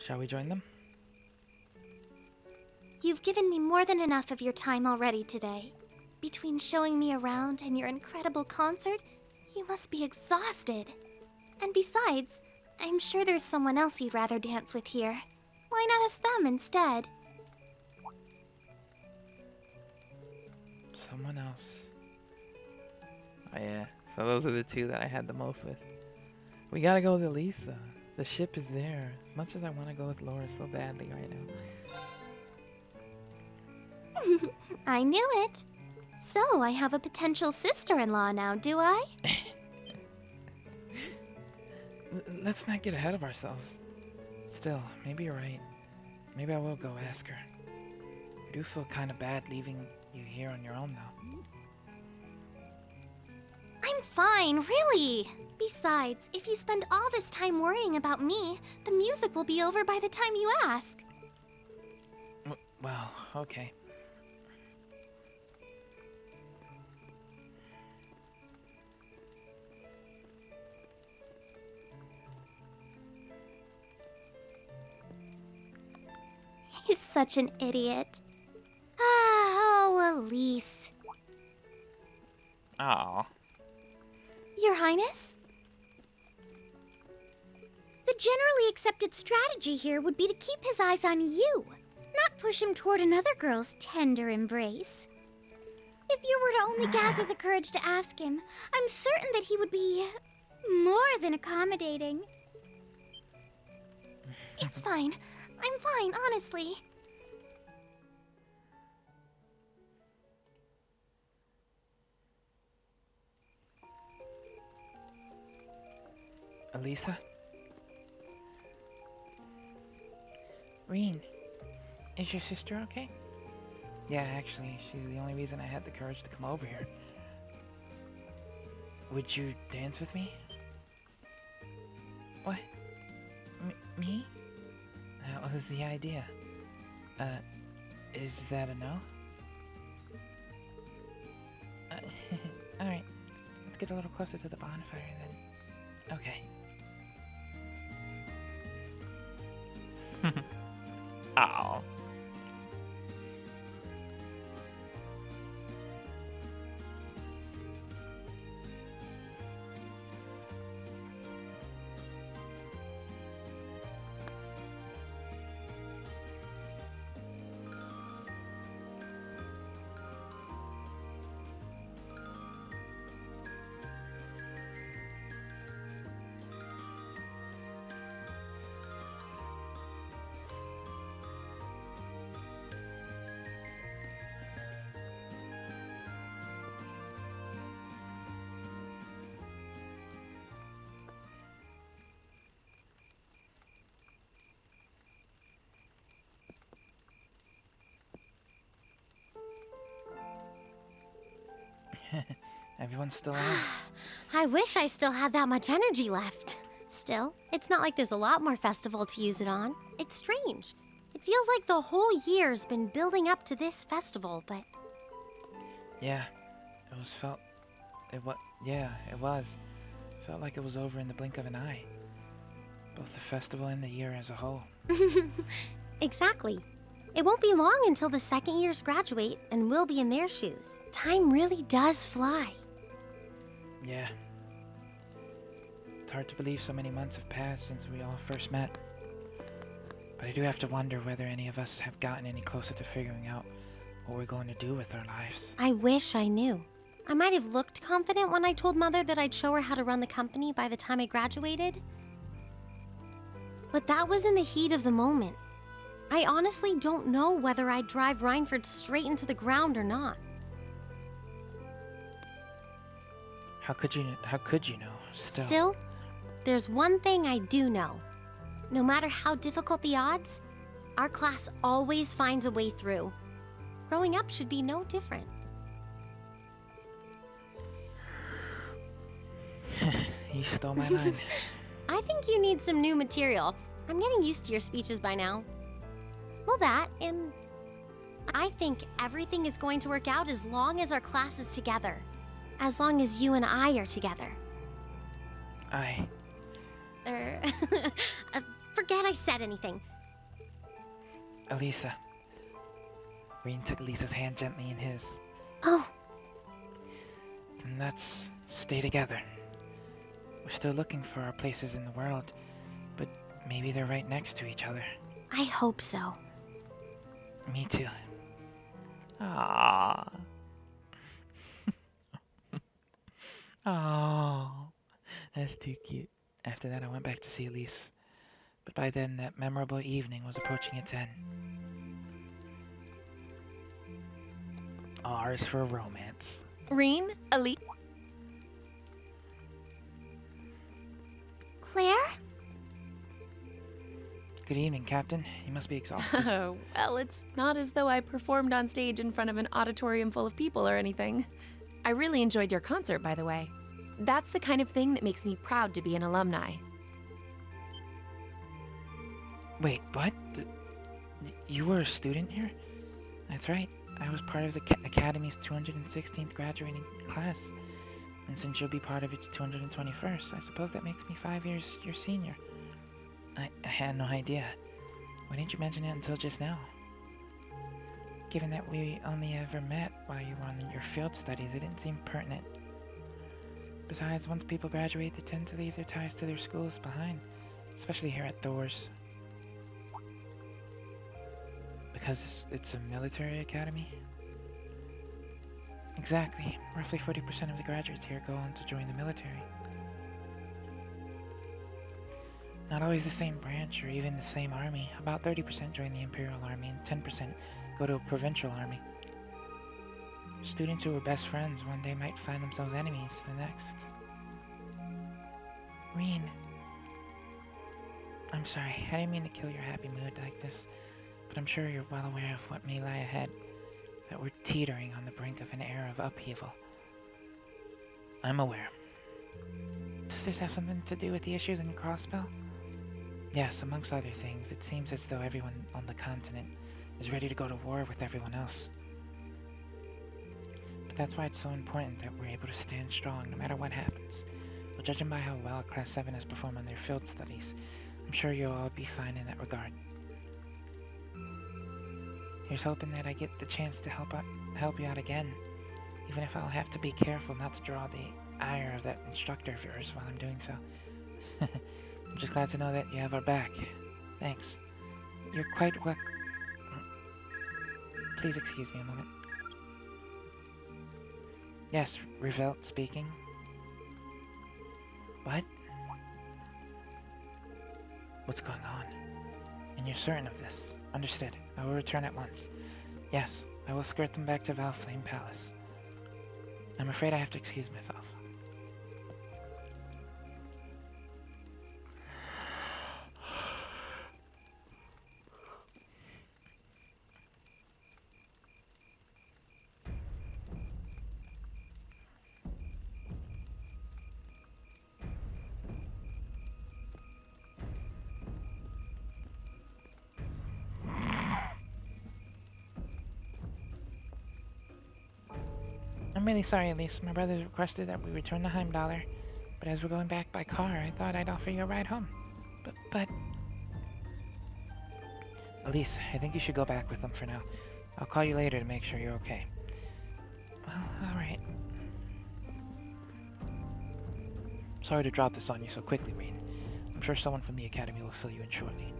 Shall we join them? You've given me more than enough of your time already today. Between showing me around and your incredible concert, you must be exhausted. And besides, I'm sure there's someone else you'd rather dance with here. Why not ask them instead? Someone else. Oh yeah, so those are the two that I had the most with. We gotta go with Elisa. The ship is there. As much as I want to go with Laura so badly right now. I knew it. So, I have a potential sister-in-law now, do I? Let's not get ahead of ourselves. Still, maybe you're right. Maybe I will go ask her. I do feel kind of bad leaving you here on your own, though. I'm fine, really. Besides, if you spend all this time worrying about me, the music will be over by the time you ask. Well, okay. He's such an idiot. Oh, Elise. Aw. Your Highness? The generally accepted strategy here would be to keep his eyes on you, not push him toward another girl's tender embrace. If you were to only gather the courage to ask him, I'm certain that he would be more than accommodating. It's fine. I'm fine, honestly. Elisa? Reen, is your sister okay? Yeah, actually, she's the only reason I had the courage to come over here. Would you dance with me? What? Me? That was the idea. Is that a no? Alright, let's get a little closer to the bonfire then. Okay. Aw. Everyone's still on. I wish I still had that much energy left. Still, it's not like there's a lot more festival to use it on. It's strange. It feels like the whole year's been building up to this festival, but... Yeah, it was. Felt like it was over in the blink of an eye. Both the festival and the year as a whole. Exactly. It won't be long until the second years graduate, and we'll be in their shoes. Time really does fly. Yeah. It's hard to believe so many months have passed since we all first met. But I do have to wonder whether any of us have gotten any closer to figuring out what we're going to do with our lives. I wish I knew. I might have looked confident when I told Mother that I'd show her how to run the company by the time I graduated. But that was in the heat of the moment. I honestly don't know whether I'd drive Rhineford straight into the ground or not. How could you know? Still, there's one thing I do know. No matter how difficult the odds, our class always finds a way through. Growing up should be no different. You stole my mind. I think you need some new material. I'm getting used to your speeches by now. Well, that, and I think everything is going to work out as long as our class is together. As long as you and I are together. I... Forget I said anything. Elisa. Reen took Elisa's hand gently in his. Oh, And let's stay together. We're still looking for our places in the world, but maybe they're right next to each other. I hope so. Me too. Aww. Oh, that's too cute. After that, I went back to see Elise. But by then, that memorable evening was approaching its end. R is for romance. Reen, Ali. Claire? Good evening, Captain. You must be exhausted. Well, it's not as though I performed on stage in front of an auditorium full of people or anything. I really enjoyed your concert, by the way. That's the kind of thing that makes me proud to be an alumni. Wait, what? You were a student here? That's right. I was part of the Academy's 216th graduating class. And since you'll be part of its 221st, I suppose that makes me 5 years your senior. I had no idea. Why didn't you mention it until just now? Given that we only ever met while you were on your field studies, it didn't seem pertinent. Besides, once people graduate, they tend to leave their ties to their schools behind, especially here at Thor's. Because it's a military academy? Exactly. Roughly 40% of the graduates here go on to join the military. Not always the same branch or even the same army. About 30% join the Imperial Army and 10% go to a provincial army. Students who were best friends one day might find themselves enemies the next. Reen. I'm sorry, I didn't mean to kill your happy mood like this, but I'm sure you're well aware of what may lie ahead, that we're teetering on the brink of an era of upheaval. I'm aware. Does this have something to do with the issues in Crossbell? Yes, amongst other things, it seems as though everyone on the continent is ready to go to war with everyone else. But that's why it's so important that we're able to stand strong no matter what happens. Well, judging by how well Class 7 has performed on their field studies, I'm sure you'll all be fine in that regard. Here's hoping that I get the chance to help you out again, even if I'll have to be careful not to draw the ire of that instructor of yours while I'm doing so. I'm just glad to know that you have our back. Thanks. You're quite welcome. Please excuse me a moment. Yes, Revelt speaking. What? What's going on? And you're certain of this? Understood. I will return at once. Yes, I will skirt them back to Valflame Palace. I'm afraid I have to excuse myself. I'm really sorry, Elise. My brothers requested that we return the Heimdallr, but as we're going back by car, I thought I'd offer you a ride home. But... Elise, I think you should go back with them for now. I'll call you later to make sure you're okay. Well, alright. Sorry to drop this on you so quickly, Reen. I'm sure someone from the Academy will fill you in shortly.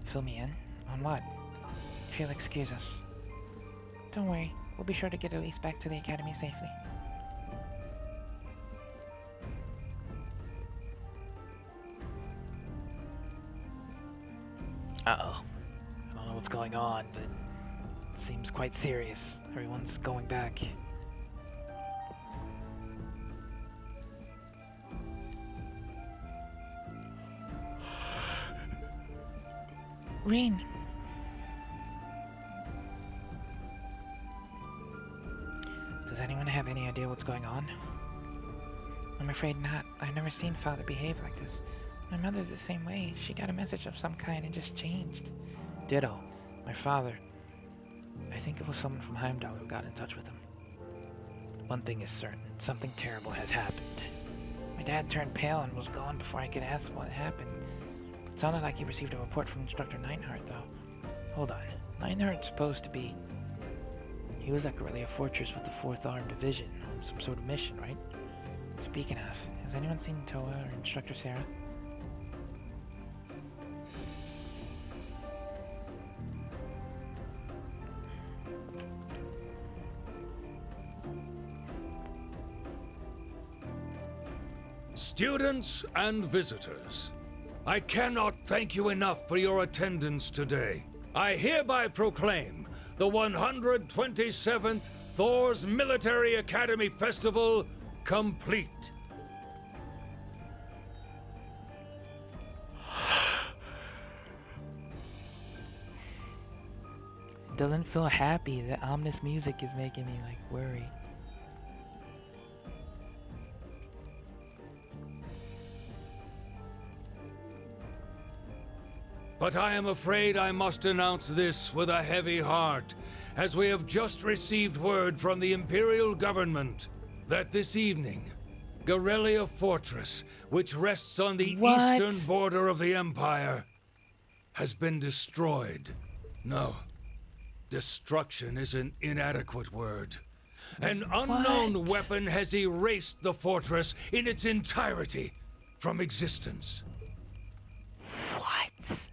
Fill me in? On what? If you'll excuse us. Don't worry. We'll be sure to get Elise back to the Academy safely. Uh-oh. I don't know what's going on, but it seems quite serious. Everyone's going back. Reen! Does anyone have any idea what's going on? I'm afraid not. I've never seen Father behave like this. My mother's the same way. She got a message of some kind and just changed. Ditto. My father. I think it was someone from Heimdall who got in touch with him. One thing is certain. Something terrible has happened. My dad turned pale and was gone before I could ask what happened. It sounded like he received a report from Instructor Nightheart, though. Hold on. Lionheart's supposed to be... He was at Guerrilla Fortress with the 4th Armed Division on some sort of mission, right? Speaking of, has anyone seen Toa or Instructor Sarah? Students and visitors, I cannot thank you enough for your attendance today. I hereby proclaim the 127th Thor's Military Academy Festival complete. Doesn't feel happy. The ominous music is making me like worry. But I am afraid I must announce this with a heavy heart, as we have just received word from the Imperial government that this evening, Guerrilla Fortress, which rests on the eastern border of the Empire, has been destroyed. No, destruction is an inadequate word. An unknown weapon has erased the fortress in its entirety from existence. What?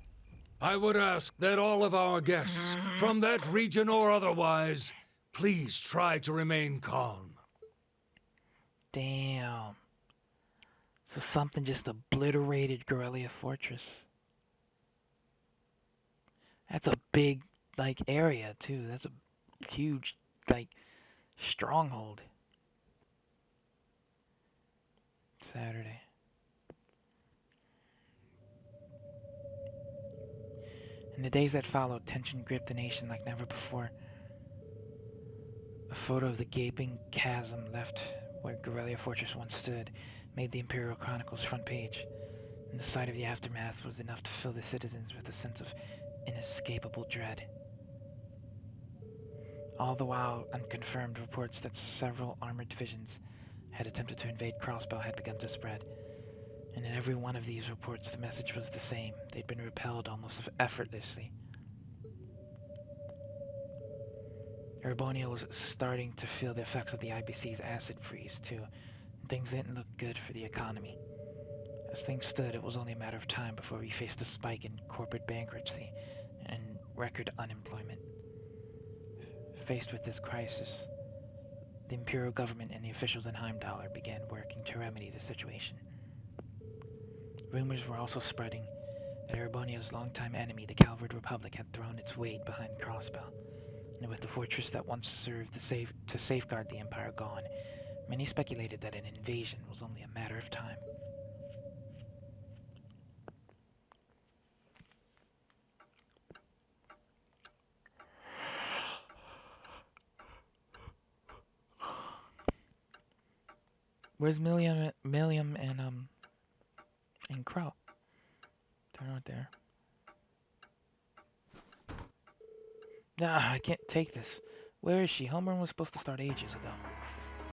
I would ask that all of our guests, from that region or otherwise, please try to remain calm. Damn. So something just obliterated Guerrilla Fortress. That's a big, like, area, too. That's a huge, like, stronghold. Saturday. In the days that followed, tension gripped the nation like never before. A photo of the gaping chasm left where Guerrilla Fortress once stood made the Imperial Chronicle's front page, and the sight of the aftermath was enough to fill the citizens with a sense of inescapable dread. All the while, unconfirmed reports that several armored divisions had attempted to invade Crossbow had begun to spread. And in every one of these reports, the message was the same. They'd been repelled almost effortlessly. Erebonia was starting to feel the effects of the IBC's acid freeze, too. And things didn't look good for the economy. As things stood, it was only a matter of time before we faced a spike in corporate bankruptcy and record unemployment. Faced with this crisis, the Imperial government and the officials in Heimdall began working to remedy the situation. Rumors were also spreading that Erebonia's longtime enemy, the Calvard Republic, had thrown its weight behind Crossbow. And with the fortress that once served to safeguard the Empire gone, many speculated that an invasion was only a matter of time. Where's Milliam and Crow? They're not there. Ah, I can't take this. Where is she? Homeroom was supposed to start ages ago.